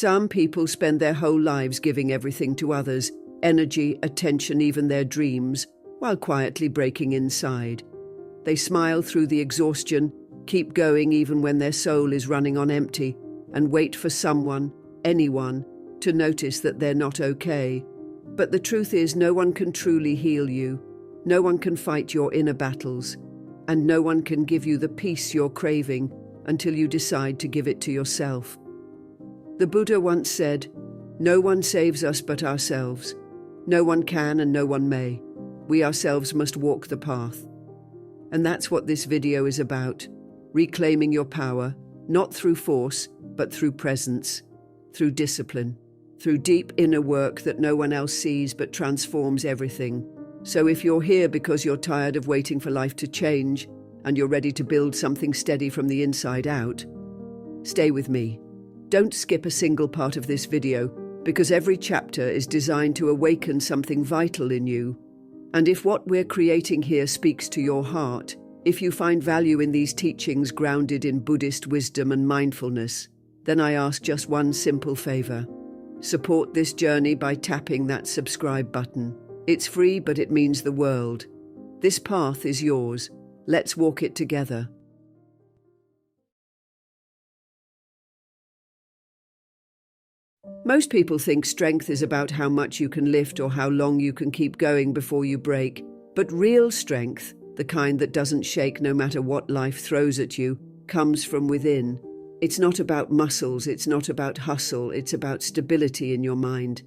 Some people spend their whole lives giving everything to others, energy, attention, even their dreams, while quietly breaking inside. They smile through the exhaustion, keep going even when their soul is running on empty, and wait for someone, anyone, to notice that they're not okay. But the truth is, no one can truly heal you. No one can fight your inner battles, and no one can give you the peace you're craving until you decide to give it to yourself. The Buddha once said, "No one saves us but ourselves. No one can and no one may. We ourselves must walk the path." And that's what this video is about. Reclaiming your power, not through force, but through presence, through discipline, through deep inner work that no one else sees but transforms everything. So if you're here because you're tired of waiting for life to change and you're ready to build something steady from the inside out, stay with me. Don't skip a single part of this video, because every chapter is designed to awaken something vital in you. And if what we're creating here speaks to your heart, if you find value in these teachings grounded in Buddhist wisdom and mindfulness, then I ask just one simple favor. Support this journey by tapping that subscribe button. It's free, but it means the world. This path is yours. Let's walk it together. Most people think strength is about how much you can lift or how long you can keep going before you break. But real strength, the kind that doesn't shake no matter what life throws at you, comes from within. It's not about muscles, it's not about hustle, it's about stability in your mind.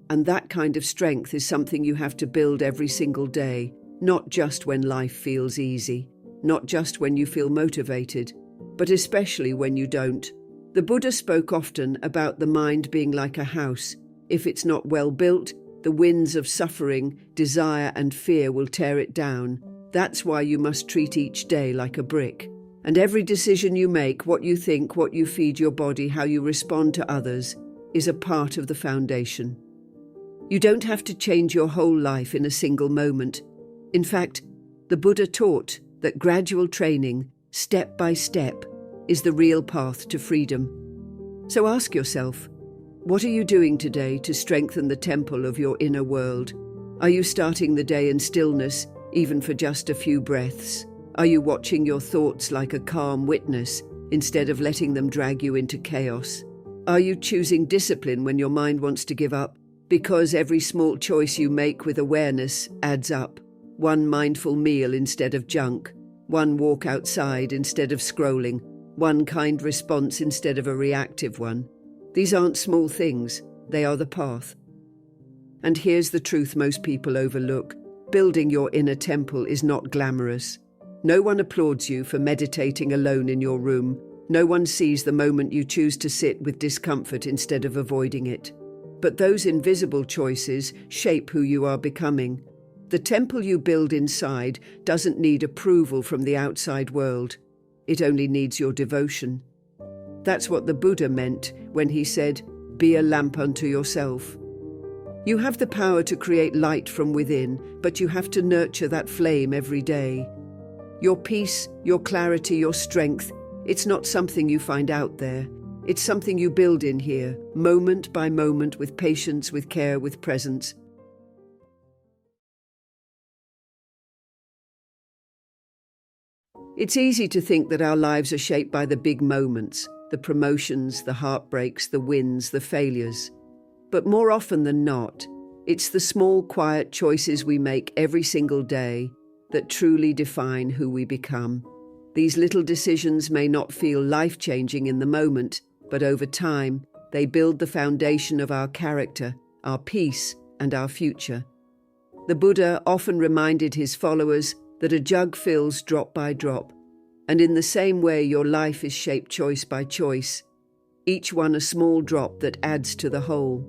And that kind of strength is something you have to build every single day, not just when life feels easy, not just when you feel motivated, but especially when you don't. The Buddha spoke often about the mind being like a house. If it's not well built, the winds of suffering, desire, and fear will tear it down. That's why you must treat each day like a brick. And every decision you make, what you think, what you feed your body, how you respond to others, is a part of the foundation. You don't have to change your whole life in a single moment. In fact, the Buddha taught that gradual training, step by step, is the real path to freedom. So ask yourself, what are you doing today to strengthen the temple of your inner world? Are you starting the day in stillness, even for just a few breaths? Are you watching your thoughts like a calm witness, instead of letting them drag you into chaos? Are you choosing discipline when your mind wants to give up? Because every small choice you make with awareness adds up. One mindful meal instead of junk, one walk outside instead of scrolling, one kind response instead of a reactive one. These aren't small things, they are the path. And here's the truth most people overlook. Building your inner temple is not glamorous. No one applauds you for meditating alone in your room. No one sees the moment you choose to sit with discomfort instead of avoiding it. But those invisible choices shape who you are becoming. The temple you build inside doesn't need approval from the outside world. It only needs your devotion. That's what the Buddha meant when he said, "Be a lamp unto yourself." You have the power to create light from within, but you have to nurture that flame every day. Your peace, your clarity, your strength, it's not something you find out there. It's something you build in here, moment by moment, with patience, with care, with presence. It's easy to think that our lives are shaped by the big moments, the promotions, the heartbreaks, the wins, the failures. But more often than not, it's the small, quiet choices we make every single day that truly define who we become. These little decisions may not feel life-changing in the moment, but over time, they build the foundation of our character, our peace, and our future. The Buddha often reminded his followers that a jug fills drop by drop, and in the same way your life is shaped choice by choice, each one a small drop that adds to the whole.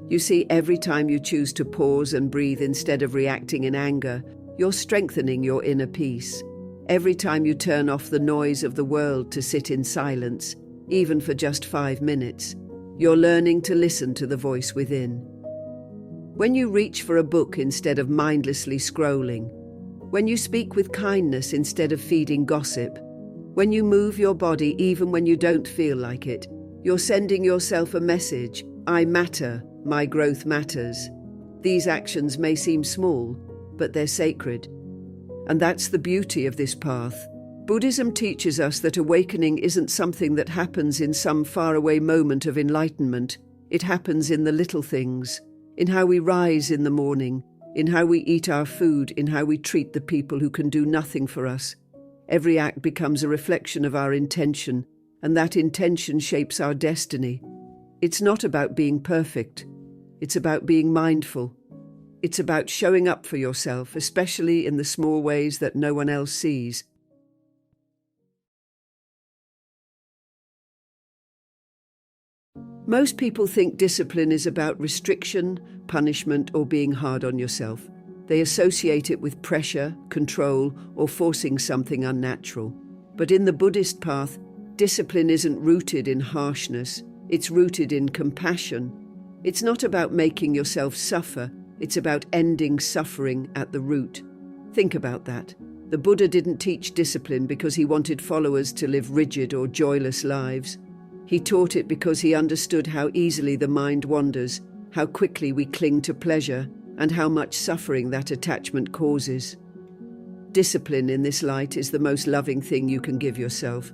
You see, every time you choose to pause and breathe instead of reacting in anger, you're strengthening your inner peace. Every time you turn off the noise of the world to sit in silence, even for just 5 minutes, you're learning to listen to the voice within. When you reach for a book instead of mindlessly scrolling, when you speak with kindness instead of feeding gossip, when you move your body even when you don't feel like it, You're sending yourself a message: I matter, my growth matters. These actions may seem small, but they're sacred. And that's the beauty of this path. Buddhism teaches us that awakening isn't something that happens in some faraway moment of enlightenment. It happens in the little things, in how we rise in the morning, in how we eat our food, in how we treat the people who can do nothing for us. Every act becomes a reflection of our intention, and that intention shapes our destiny. It's not about being perfect. It's about being mindful. It's about showing up for yourself, especially in the small ways that no one else sees. Most people think discipline is about restriction, punishment, or being hard on yourself. They associate it with pressure, control, or forcing something unnatural. But in the Buddhist path, discipline isn't rooted in harshness. It's rooted in compassion. It's not about making yourself suffer. It's about ending suffering at the root. Think about that. The Buddha didn't teach discipline because he wanted followers to live rigid or joyless lives. He taught it because he understood how easily the mind wanders, how quickly we cling to pleasure, and how much suffering that attachment causes. Discipline in this light is the most loving thing you can give yourself.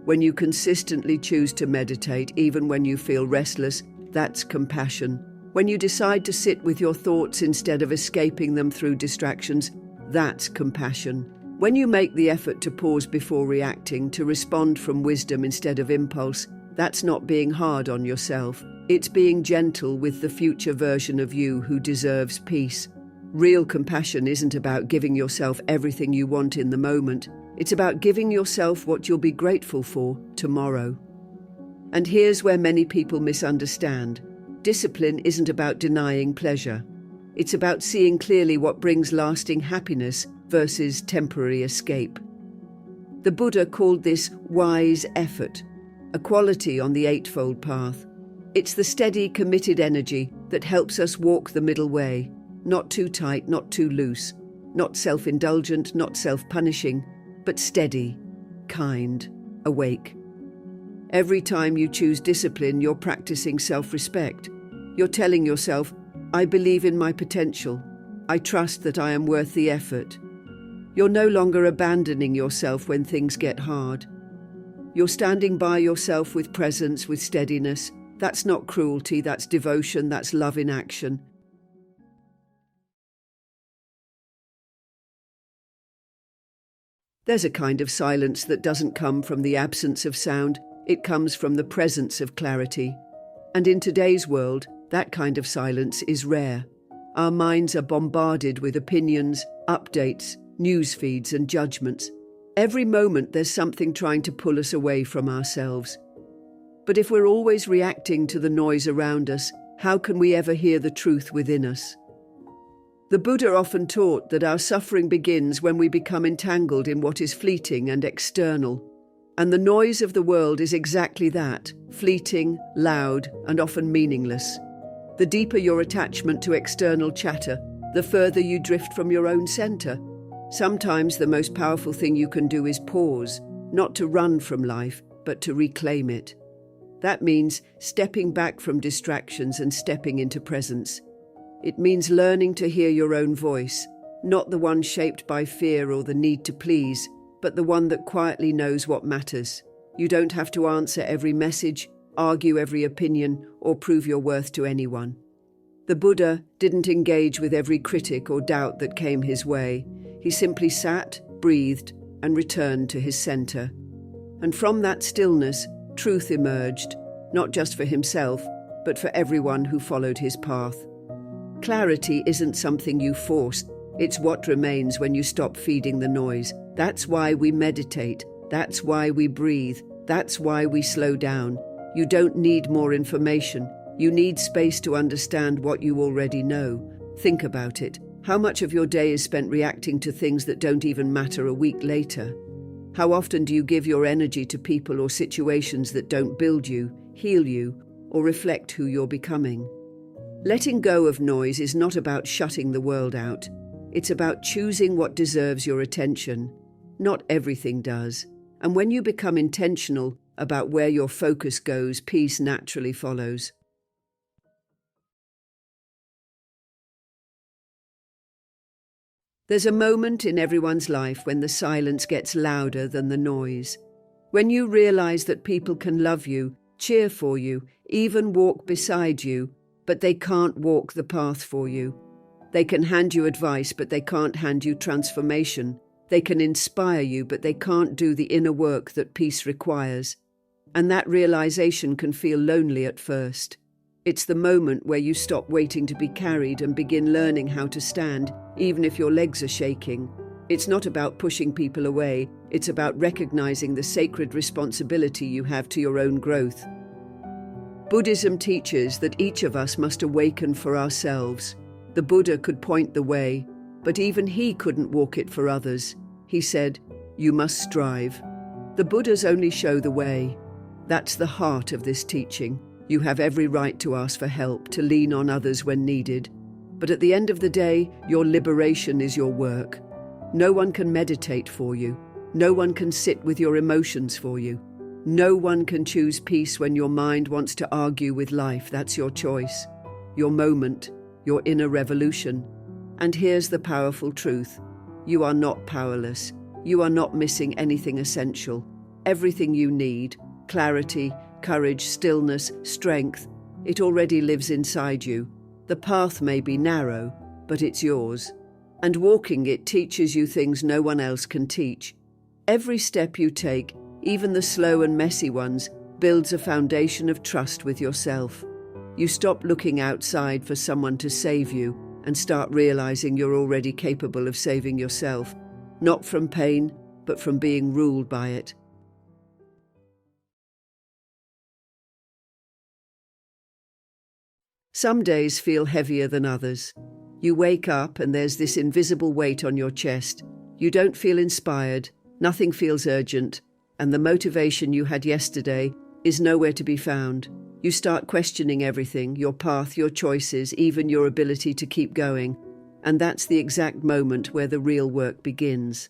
When you consistently choose to meditate, even when you feel restless, that's compassion. When you decide to sit with your thoughts instead of escaping them through distractions, that's compassion. When you make the effort to pause before reacting, to respond from wisdom instead of impulse, that's not being hard on yourself. It's being gentle with the future version of you who deserves peace. Real compassion isn't about giving yourself everything you want in the moment. It's about giving yourself what you'll be grateful for tomorrow. And here's where many people misunderstand. Discipline isn't about denying pleasure. It's about seeing clearly what brings lasting happiness versus temporary escape. The Buddha called this wise effort, a quality on the Eightfold Path. It's the steady, committed energy that helps us walk the middle way, not too tight, not too loose, not self-indulgent, not self-punishing, but steady, kind, awake. Every time you choose discipline, you're practicing self-respect. You're telling yourself, I believe in my potential. I trust that I am worth the effort. You're no longer abandoning yourself when things get hard. You're standing by yourself with presence, with steadiness. That's not cruelty, that's devotion, that's love in action. There's a kind of silence that doesn't come from the absence of sound, it comes from the presence of clarity. And in today's world, that kind of silence is rare. Our minds are bombarded with opinions, updates, news feeds, and judgments. Every moment there's something trying to pull us away from ourselves. But if we're always reacting to the noise around us, how can we ever hear the truth within us? The Buddha often taught that our suffering begins when we become entangled in what is fleeting and external. And the noise of the world is exactly that, fleeting, loud, and often meaningless. The deeper your attachment to external chatter, the further you drift from your own center. Sometimes the most powerful thing you can do is pause, not to run from life, but to reclaim it. That means stepping back from distractions and stepping into presence. It means learning to hear your own voice, not the one shaped by fear or the need to please, but the one that quietly knows what matters. You don't have to answer every message, argue every opinion, or prove your worth to anyone. The Buddha didn't engage with every critic or doubt that came his way. He simply sat, breathed, and returned to his center. And from that stillness, truth emerged, not just for himself, but for everyone who followed his path. Clarity isn't something you force, it's what remains when you stop feeding the noise. That's why we meditate, that's why we breathe, that's why we slow down. You don't need more information, you need space to understand what you already know. Think about it. How much of your day is spent reacting to things that don't even matter a week later? How often do you give your energy to people or situations that don't build you, heal you, or reflect who you're becoming? Letting go of noise is not about shutting the world out. It's about choosing what deserves your attention. Not everything does. And when you become intentional, about where your focus goes, peace naturally follows. There's a moment in everyone's life when the silence gets louder than the noise. When you realize that people can love you, cheer for you, even walk beside you, but they can't walk the path for you. They can hand you advice, but they can't hand you transformation. They can inspire you, but they can't do the inner work that peace requires. And that realization can feel lonely at first. It's the moment where you stop waiting to be carried and begin learning how to stand, even if your legs are shaking. It's not about pushing people away, it's about recognizing the sacred responsibility you have to your own growth. Buddhism teaches that each of us must awaken for ourselves. The Buddha could point the way, but even he couldn't walk it for others. He said, "You must strive." The Buddhas only show the way. That's the heart of this teaching. You have every right to ask for help, to lean on others when needed. But at the end of the day, your liberation is your work. No one can meditate for you. No one can sit with your emotions for you. No one can choose peace when your mind wants to argue with life. That's your choice, your moment, your inner revolution. And here's the powerful truth. You are not powerless. You are not missing anything essential. Everything you need, clarity, courage, stillness, strength, it already lives inside you. The path may be narrow, but it's yours. And walking it teaches you things no one else can teach. Every step you take, even the slow and messy ones, builds a foundation of trust with yourself. You stop looking outside for someone to save you and start realizing you're already capable of saving yourself, not from pain, but from being ruled by it. Some days feel heavier than others. You wake up and there's this invisible weight on your chest. You don't feel inspired, nothing feels urgent, and the motivation you had yesterday is nowhere to be found. You start questioning everything, your path, your choices, even your ability to keep going. And that's the exact moment where the real work begins.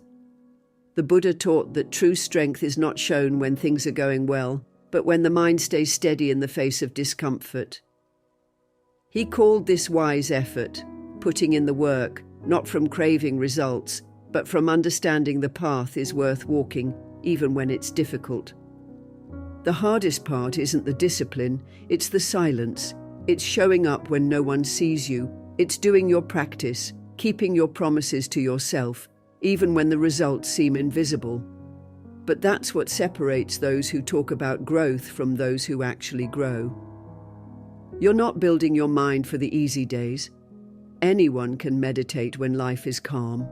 The Buddha taught that true strength is not shown when things are going well, but when the mind stays steady in the face of discomfort. He called this wise effort, putting in the work, not from craving results, but from understanding the path is worth walking, even when it's difficult. The hardest part isn't the discipline, it's the silence. It's showing up when no one sees you. It's doing your practice, keeping your promises to yourself, even when the results seem invisible. But that's what separates those who talk about growth from those who actually grow. You're not building your mind for the easy days. Anyone can meditate when life is calm.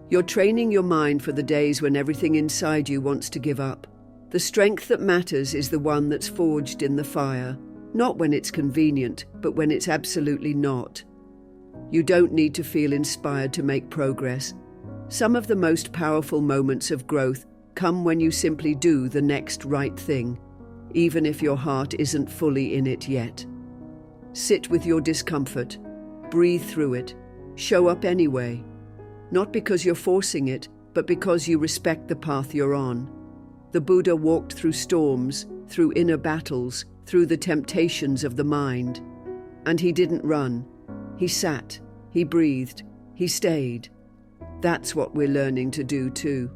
You're training your mind for the days when everything inside you wants to give up. The strength that matters is the one that's forged in the fire, not when it's convenient, but when it's absolutely not. You don't need to feel inspired to make progress. Some of the most powerful moments of growth come when you simply do the next right thing, even if your heart isn't fully in it yet. Sit with your discomfort, breathe through it, show up anyway. Not because you're forcing it, but because you respect the path you're on. The Buddha walked through storms, through inner battles, through the temptations of the mind. And he didn't run. He sat, he breathed, he stayed. That's what we're learning to do too.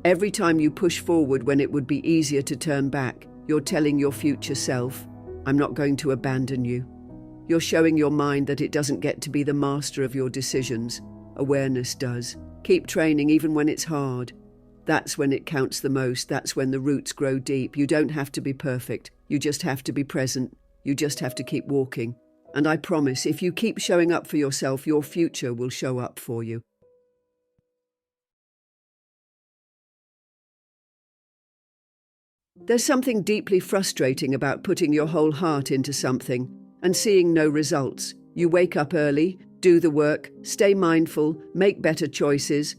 Every time you push forward when it would be easier to turn back, you're telling your future self, "I'm not going to abandon you." You're showing your mind that it doesn't get to be the master of your decisions. Awareness does. Keep training even when it's hard. That's when it counts the most. That's when the roots grow deep. You don't have to be perfect. You just have to be present. You just have to keep walking. And I promise, if you keep showing up for yourself, your future will show up for you. There's something deeply frustrating about putting your whole heart into something and seeing no results. You wake up early, do the work, stay mindful, make better choices,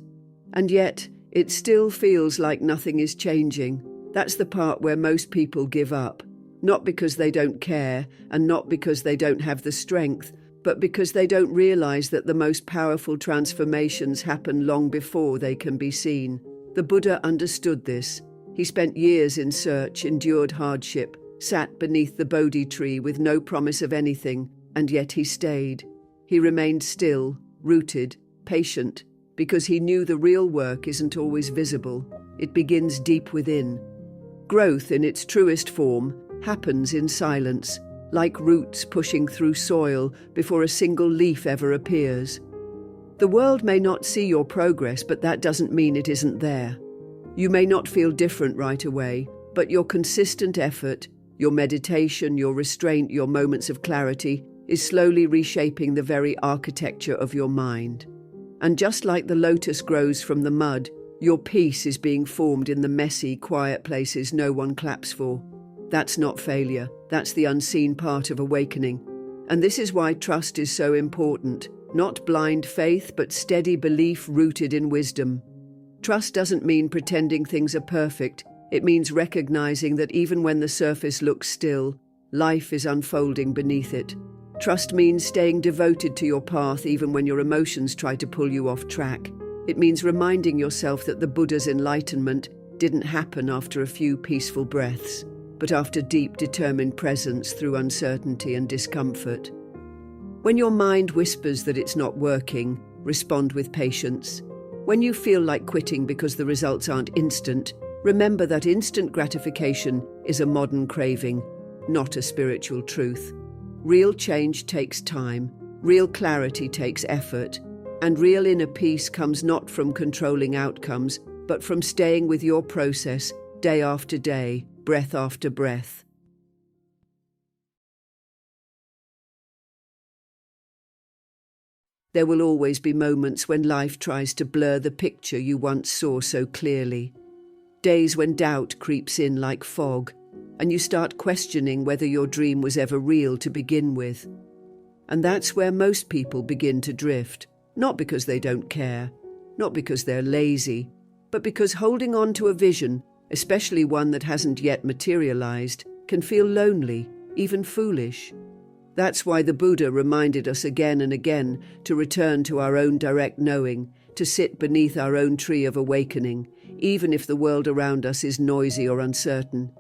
and yet it still feels like nothing is changing. That's the part where most people give up, not because they don't care and not because they don't have the strength, but because they don't realize that the most powerful transformations happen long before they can be seen. The Buddha understood this. He spent years in search, endured hardship, sat beneath the Bodhi tree with no promise of anything, and yet he stayed. He remained still, rooted, patient, because he knew the real work isn't always visible. It begins deep within. Growth in its truest form happens in silence, like roots pushing through soil before a single leaf ever appears. The world may not see your progress, but that doesn't mean it isn't there. You may not feel different right away, but your consistent effort, your meditation, your restraint, your moments of clarity is slowly reshaping the very architecture of your mind. And just like the lotus grows from the mud, your peace is being formed in the messy, quiet places no one claps for. That's not failure. That's the unseen part of awakening. And this is why trust is so important. Not blind faith, but steady belief rooted in wisdom. Trust doesn't mean pretending things are perfect. It means recognizing that even when the surface looks still, life is unfolding beneath it. Trust means staying devoted to your path even when your emotions try to pull you off track. It means reminding yourself that the Buddha's enlightenment didn't happen after a few peaceful breaths, but after deep, determined presence through uncertainty and discomfort. When your mind whispers that it's not working, respond with patience. When you feel like quitting because the results aren't instant, remember that instant gratification is a modern craving, not a spiritual truth. Real change takes time, real clarity takes effort, and real inner peace comes not from controlling outcomes, but from staying with your process, day after day, breath after breath. There will always be moments when life tries to blur the picture you once saw so clearly. Days when doubt creeps in like fog, and you start questioning whether your dream was ever real to begin with. And that's where most people begin to drift, not because they don't care, not because they're lazy, but because holding on to a vision, especially one that hasn't yet materialized, can feel lonely, even foolish. That's why the Buddha reminded us again and again to return to our own direct knowing, to sit beneath our own tree of awakening, even if the world around us is noisy or uncertain.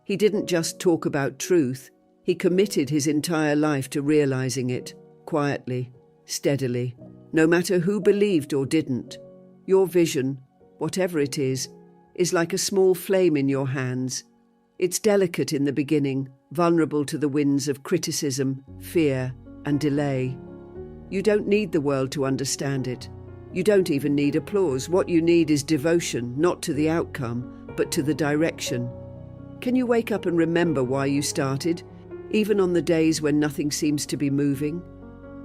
He didn't just talk about truth, he committed his entire life to realizing it, quietly, steadily, no matter who believed or didn't. Your vision, whatever it is like a small flame in your hands. It's delicate in the beginning, vulnerable to the winds of criticism, fear, and delay. You don't need the world to understand it. You don't even need applause. What you need is devotion, not to the outcome, but to the direction. Can you wake up and remember why you started, even on the days when nothing seems to be moving?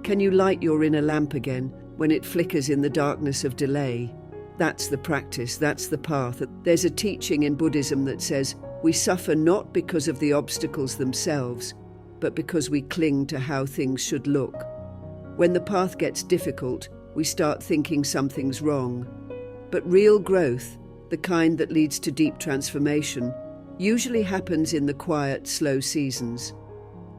Can you light your inner lamp again when it flickers in the darkness of delay? That's the practice, that's the path. There's a teaching in Buddhism that says, we suffer not because of the obstacles themselves, but because we cling to how things should look. When the path gets difficult, we start thinking something's wrong. But real growth, the kind that leads to deep transformation, usually happens in the quiet, slow seasons.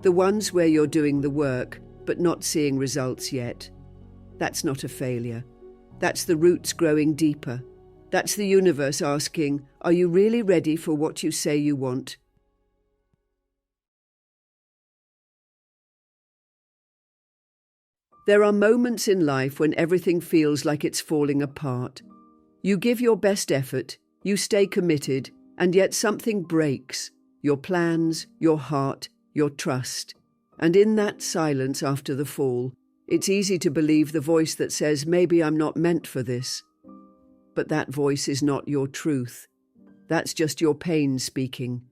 The ones where you're doing the work, but not seeing results yet. That's not a failure. That's the roots growing deeper. That's the universe asking, are you really ready for what you say you want? There are moments in life when everything feels like it's falling apart. You give your best effort, you stay committed, and yet something breaks. Your plans, your heart, your trust. And in that silence after the fall, it's easy to believe the voice that says, maybe I'm not meant for this. But that voice is not your truth. That's just your pain speaking.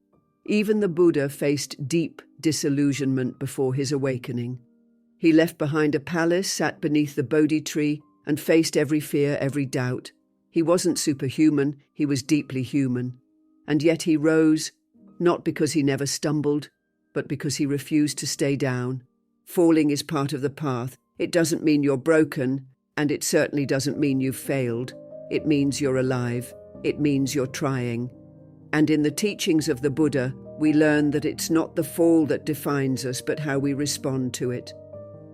Even the Buddha faced deep disillusionment before his awakening. He left behind a palace, sat beneath the Bodhi tree, and faced every fear, every doubt. He wasn't superhuman, he was deeply human. And yet he rose, not because he never stumbled, but because he refused to stay down. Falling is part of the path. It doesn't mean you're broken, and it certainly doesn't mean you've failed. It means you're alive. It means you're trying. And in the teachings of the Buddha, we learn that it's not the fall that defines us, but how we respond to it.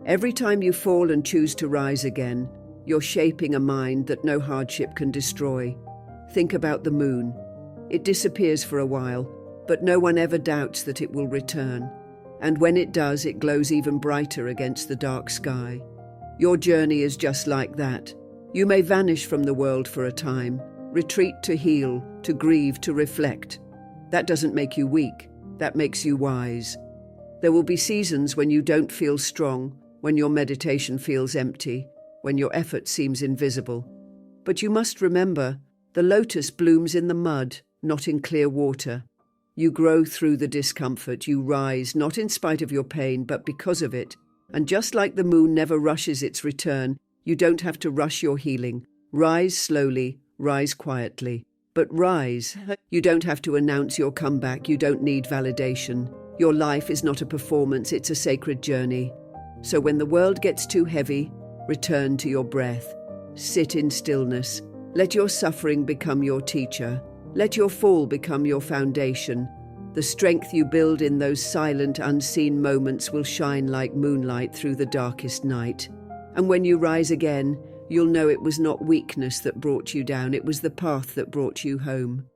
Every time you fall and choose to rise again, you're shaping a mind that no hardship can destroy. Think about the moon. It disappears for a while, but no one ever doubts that it will return. And when it does, it glows even brighter against the dark sky. Your journey is just like that. You may vanish from the world for a time, retreat to heal, to grieve, to reflect. That doesn't make you weak, that makes you wise. There will be seasons when you don't feel strong, when your meditation feels empty, when your effort seems invisible. But you must remember, the lotus blooms in the mud, not in clear water. You grow through the discomfort, you rise, not in spite of your pain, but because of it. And just like the moon never rushes its return, you don't have to rush your healing. Rise slowly, rise quietly. But rise. You don't have to announce your comeback, you don't need validation. Your life is not a performance, it's a sacred journey. So when the world gets too heavy, return to your breath. Sit in stillness. Let your suffering become your teacher. Let your fall become your foundation. The strength you build in those silent, unseen moments will shine like moonlight through the darkest night. And when you rise again, you'll know it was not weakness that brought you down, it was the path that brought you home.